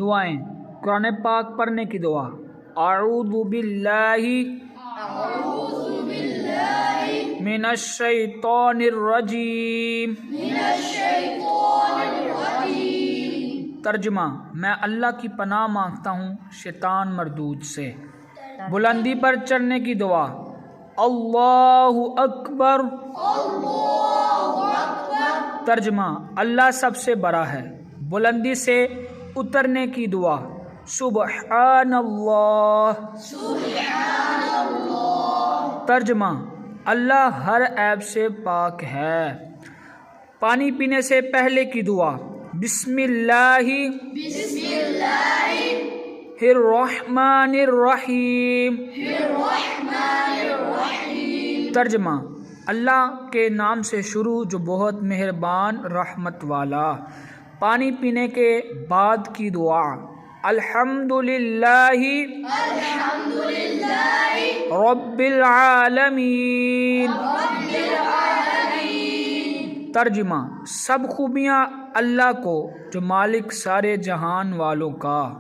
دعائیں، قرآن پاک پڑھنے کی دعا، اعوذ باللہ من الشیطان الرجیم۔ ترجمہ، میں اللہ کی پناہ مانگتا ہوں شیطان مردود سے۔ بلندی پر چڑھنے کی دعا، اللہ اکبر۔ ترجمہ، اللہ سب سے بڑا ہے۔ بلندی سے اترنے کی دعا، سبحان اللہ۔ ترجمہ، اللہ ہر عیب سے پاک ہے۔ پانی پینے سے پہلے کی دعا، بسم اللہ الرحمن الرحیم۔ ترجمہ، اللہ کے نام سے شروع جو بہت مہربان رحمت والا۔ پانی پینے کے بعد کی دعا، الحمدللہ رب العالمین۔ ترجمہ، سب خوبیاں اللہ کو جو مالک سارے جہان والوں کا۔